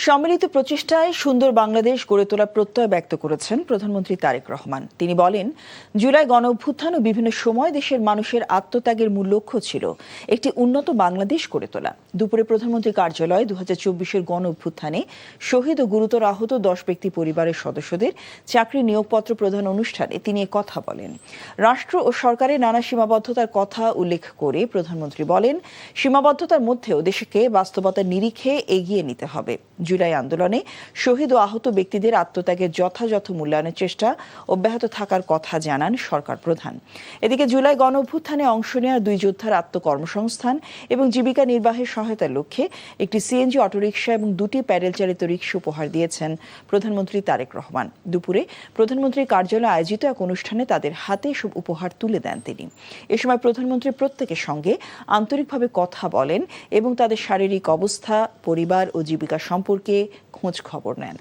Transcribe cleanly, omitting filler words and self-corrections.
সম্মিলিত প্রচেষ্টায় সুন্দর বাংলাদেশ গড়ে তোলার প্রত্যয় ব্যক্ত করেছেন প্রধানমন্ত্রী তারেক রহমান। তিনি বলেন, জুলাই গণঅভ্যুত্থান ও বিভিন্ন সময় দেশের মানুষের আত্মত্যাগের মূল লক্ষ্য ছিল একটি উন্নত বাংলাদেশ গড়ে তোলা। দুপুরে প্রধানমন্ত্রী কার্যালয়ে 2024-এর গণঅভ্যুত্থানে শহীদ ও গুরুতর আহত 10 ব্যক্তি পরিবারের সদস্যদের চাকরি নিয়োগপত্র প্রদান অনুষ্ঠানে তিনি কথা বলেন। রাষ্ট্র ও সরকারের নানা সীমাবদ্ধতার কথা উল্লেখ করে প্রধানমন্ত্রী বলেন, সীমাবদ্ধতার মধ্যেও দেশকে বাস্তবতার নিরিখে এগিয়ে নিতে হবে। জুলাই আন্দোলনে শহীদ ও আহত ব্যক্তিদের আত্মত্যাগের যথাযথ মূল্যায়নের চেষ্টা অব্যাহত থাকার কথা জানান সরকার প্রধান। এদিকে জুলাই গণঅভ্যুত্থানে অংশ নেওয়া 2 যোদ্ধার আত্মকর্মসংস্থান এবং জীবিকা নির্বাহের সহায়তার লক্ষ্যে একটি সিএনজি অটোরিকশা এবং 2টি প্যাডেল চালিত রিকশা উপহার দিয়েছেন প্রধানমন্ত্রী তারেক রহমান। দুপুরে প্রধানমন্ত্রীর কার্যালয়ে আয়োজিত এক অনুষ্ঠানে তাদের হাতে সব উপহার তুলে দেন তিনি। এ সময় প্রধানমন্ত্রী প্রত্যেকের সঙ্গে আন্তরিকভাবে কথা বলেন এবং তাদের শারীরিক অবস্থা, পরিবার ও জীবিকা সম্পর্কে খোঁজ খবর নেন।